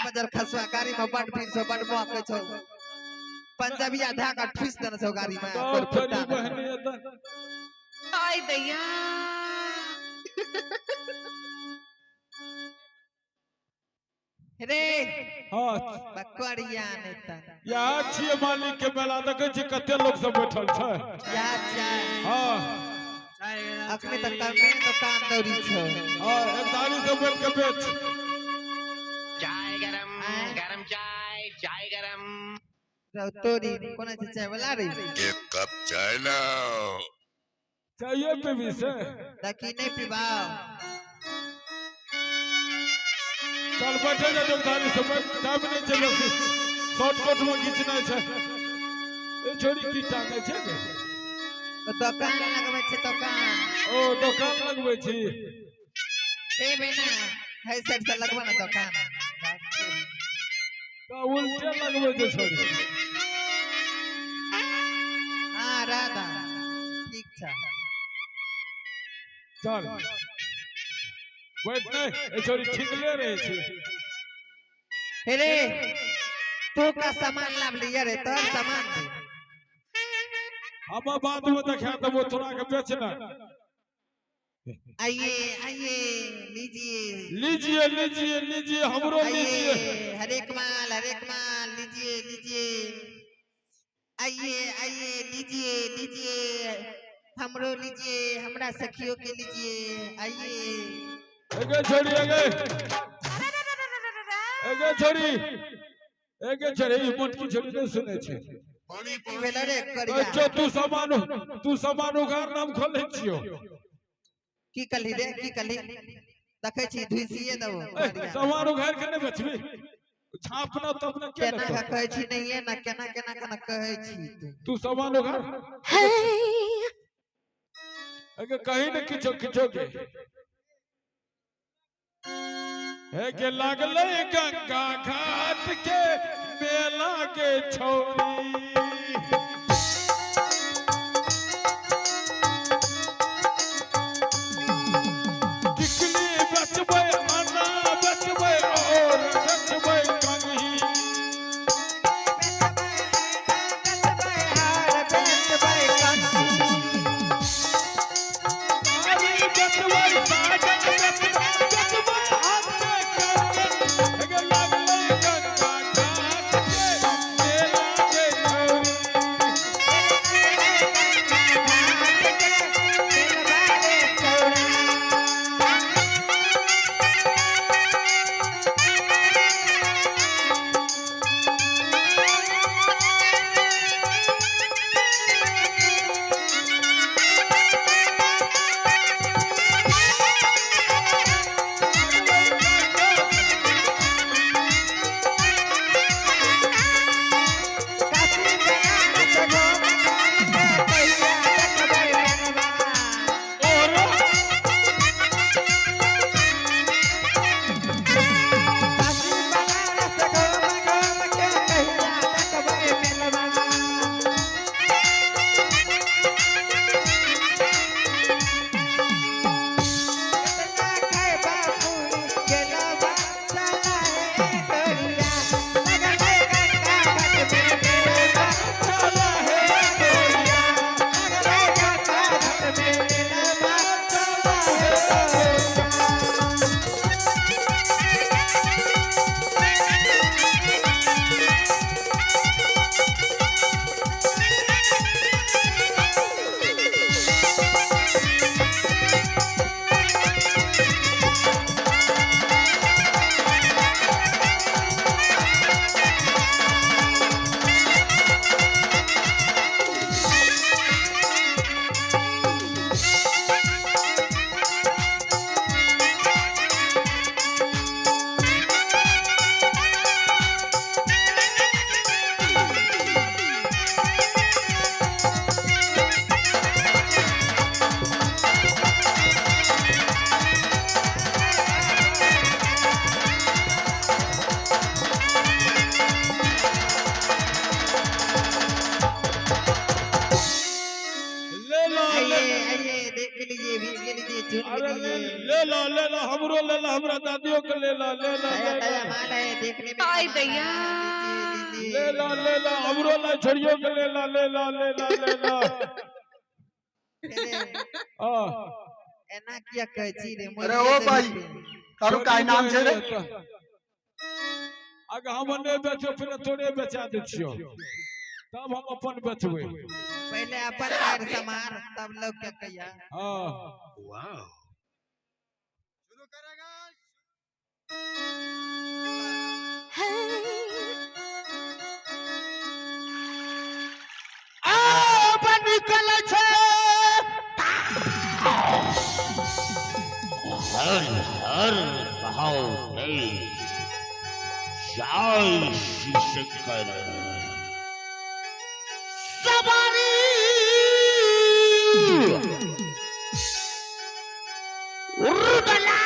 Buzzer खसवा गाड़ी में बड़ भीड़ से बड़ मौके छौ पंजाबी आधा का ठुस देना छौ गाड़ी में और फुटा आई दैया रे हां बकरिया नेता या छिए मालिक के मेला देखे छी कते लोग सब बैठल छै या चाय हां अखने तक में दुकान दौरी छौ हां एक दानी सब बैठ के बेच चाय गरम गरम चाय गरम तोरी कोना से चाय वाला रे एक कप चाय लाओ चाहिए पीबी से ताकि नहीं पीबाओ चल बैठे जा दुकान सब टाइम नहीं चले शॉर्टकट में खींचना छै ए छोरी की टांगे छै दुकान लगबै छै दुकान ओ दुकान लगबै छी ए बेना है साइड से लगवा ना दुकान का उल्टे लगबै छै छोरी हां राधा ठीक छै चल बैठ नहीं ए छोरी ठीक ले रहे छी रे तू का सामान लाभ लिया रे तो सामान दे अब बाद में देखा तो वो थोड़ा के बेचना आइए आइए लीजिए लीजिए लीजिए लीजिए हमरो लीजिए हर एक माल लीजिए लीजिए आइए आइए लीजिए लीजिए हमरो लीजिए हमरा सखियों के लीजिए आइए एगे छोरी एगे छोरी मोटकी छोरी नहीं सुने छे अच्छा तू सामान उघार नाम खोले छियो की कली रे की कली देखे छी धुइसिए दबो सामान उघार के नहीं बेचबी छापना तब न के केना का कहै छी नहीं है ना केना कहै छी तू सामान उघार अगे कहीं न किछो के है के लागले गंगा घाट के मेला के छोरी टिकली बचबे मना बचबे और बचबे कंगी ले ला दया दया माल है देखने में आई कमाल दैया। है। लीजिए ले ला हमरो ला छोड़ियो के ले ला अरे हां एना किया कहै छी रे अरे ओ भाई तारो काय नाम छे रे अगर हम ने बेचो फिर तोरे बेचा दे छियो तब हम अपन बेचबै पहले अपन पैर समार तब लोग क्या कहिया हां Wow. शुरू करेगा हर हर महादेव जय श्री शंकर सवारी उर्दला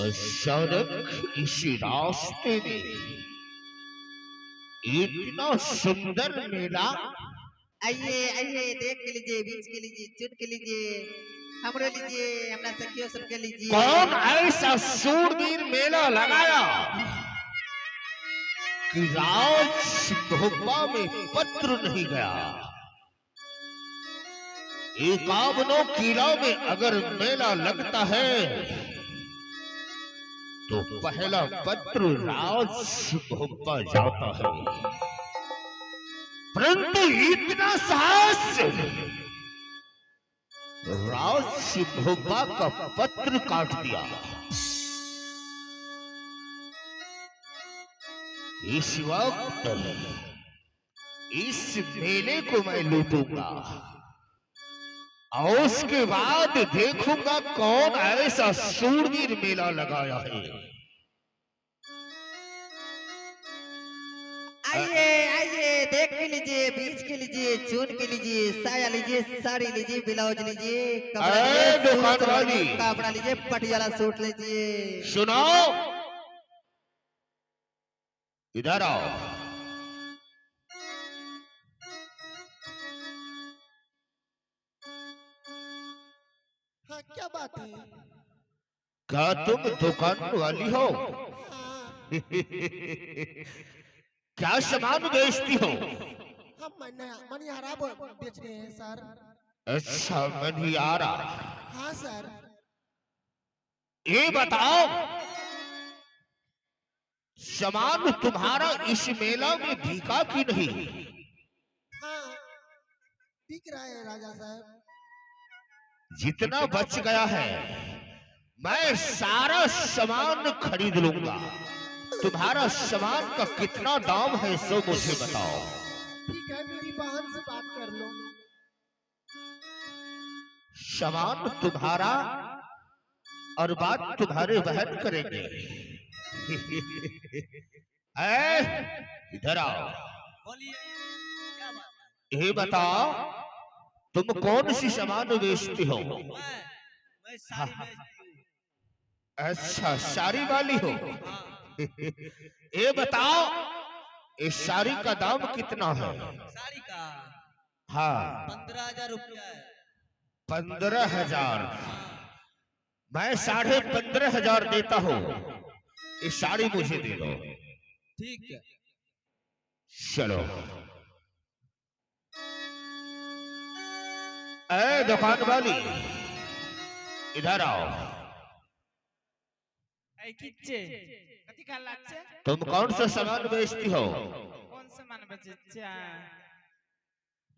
अचानक इसी रास्ते में इतना सुंदर मेला आइए आइए देख के लीजिए बीच के लीजिए चुन के लीजिए हमरो लीजिए हमरा सखियों सबके लीजिए कौन ऐसा सूरवीर मेला लगाया कि राज भोपा में पत्र नहीं गया। एकावनों किला में अगर मेला लगता है तो पहला पत्र राज भोपा जाता है, परंतु इतना साहस राज भोपा का पत्र काट दिया। इस वक्त इस मेले को मैं लूटूंगा और उसके बाद देखूंगा कौन ऐसा सूरवीर मेला लगाया है। आइए आइए देख के लीजिए बीच के लीजिए चुन के लीजिए साया लीजिए साड़ी लीजिए ब्लाउज लीजिए कपड़ा लीजिए अरे दुकान वाली, कपड़ा लीजिए पटियाला सूट लीजिए। सुनो इधर आओ। हाँ क्या बात है क्या तुम दुकान वाली हो? क्या सामान बेचती हो? हम मनिहारा बेच रहे हैं सर। अच्छा मनिहारा। हाँ सर। ये बताओ सामान तुम्हारा इस मेला में बिका कि नहीं? हाँ बिक रहा है राजा साहब। जितना बच गया है मैं सारा सामान खरीद लूंगा। तुम्हारा सामान का कितना दाम है सो मुझे बताओ। ठीक है मेरी बहन से बात कर लो। सामान तुम्हारा और बात तुम्हारे बहन करेंगे। इधर आओ। ये बताओ तुम कौन सी सामान बेचती हो? मैं साड़ी बेचती हूँ। अच्छा साड़ी वाली हो। ये बताओ इस साड़ी का दाम कितना है? साड़ी का हाँ 15,000 रुपया है। 15,000। मैं 15,500 देता हूँ। ये साड़ी मुझे दे दो। ठीक है। चलो ए दुकान वाली इधर आओ। ऐ किच्चे कथि का लागছে? तुम कौन सा सामान बेचती हो? कौन सामान बेचछा?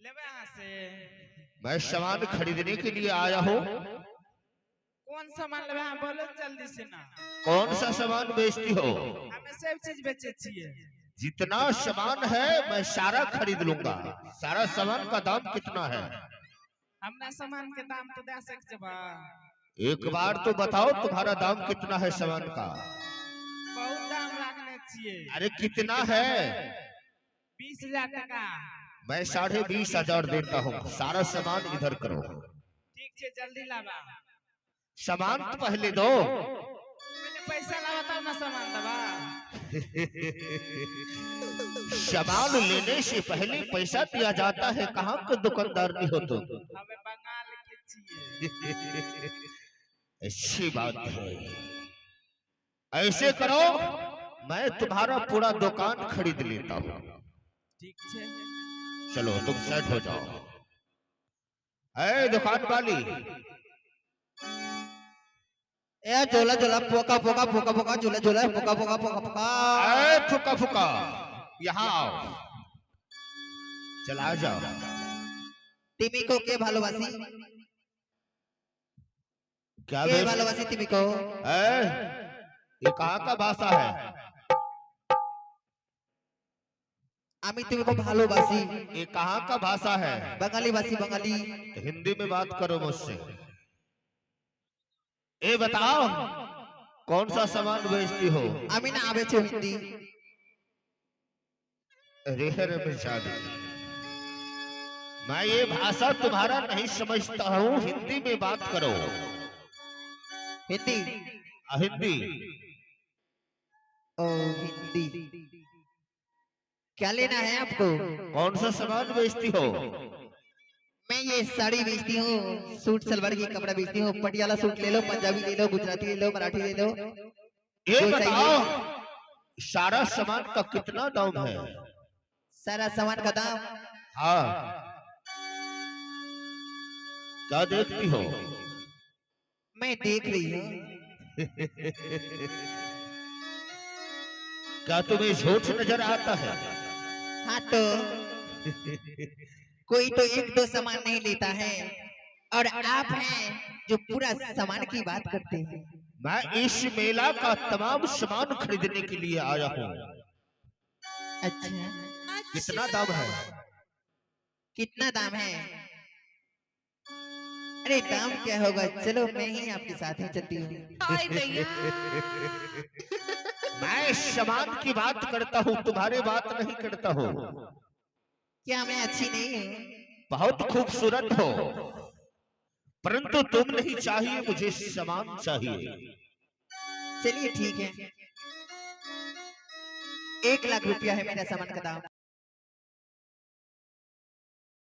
लेबे यहाँ से। मैं सामान खरीदने के लिए आया हूँ। कौन सामान लेबे हाँ बोलो जल्दी से ना। कौन सा सामान बेचती हो? हमें सब चीज बेचे छिए। जितना सामान है मैं सारा खरीद लूंगा। सारा सामान का दाम कितना है? हमरा सामान के दाम तो दे सकते बा। एक बार तो बताओ तुम्हारा दाम कितना है सामान का? बहुत दाम रखने छिए। अरे कितना है? 20,000 टका। मैं 20,500 देता हूँ। सारा सामान इधर करो। ठीक है जल्दी लावा। सामान तो पहले दो। मैंने पैसा लावा तब ना सामान दबा। सामान लेने से पहले पैसा दिया जाता है। कहाँ का दुकानदार नहीं हो तुम? हमें बंगाल के छिए। अच्छी बात है। ऐसे करो मैं तुम्हारा पूरा दुकान खरीद लेता हूँ। ठीक है। चलो तुम सेट हो जाओ। ऐ दुकान वाली, ए झोला झोला पोका पोका पोका पोका झोला झोला पोका पोका पोका पोका। ऐ फुका फुका, यहाँ आओ। चला जाओ। तिमी को के भालोबासी? क्या के बेच? भालोबासी तिमी को? ये कहाँ का भाषा है? आमी तिमी को भालोबासी। ये कहाँ का भाषा है? बंगाली भाषी बंगाली। तो हिंदी में बात करो मुझसे। ये बताओ कौन सा सामान बेचती हो? आमी ना आवे छो हिंदी। रेहर में शादी। मैं ये भाषा तुम्हारा नहीं समझता हूँ। हिंदी में बात करो। हिंदी? हिंदी। ओ हिंदी। क्या लेना है आपको? कौन सा सामान बेचती हो? मैं ये साड़ी बेचती हूँ, सूट सलवार की कपड़ा बेचती हूँ। पटियाला सूट ले लो, पंजाबी ले लो, गुजराती ले लो, मराठी ले लो। ये जो बताओ चाहिए। सारा सामान का कितना दाम है? सारा सामान का दाम? हाँ। क्या देखती हो? मैं देख रही हूँ। क्या तुम्हें झूठ नजर आता है? हाँ तो कोई तो एक दो सामान नहीं लेता है और आप हैं जो पूरा सामान की बात करते हैं। मैं इस मेला का तमाम सामान खरीदने के लिए आया हूँ। अच्छा कितना दाम है? कितना दाम है? अरे दाम क्या होगा, चलो मैं ही आपके साथ ही चलती हूँ। मैं सामान की बात करता हूँ, तुम्हारी बात नहीं करता हूँ। क्या मैं अच्छी नहीं हूँ? बहुत खूबसूरत हो, परंतु तुम नहीं चाहिए, मुझे सामान चाहिए। चलिए ठीक है, 1 लाख रुपया है मेरा सामान का दाम।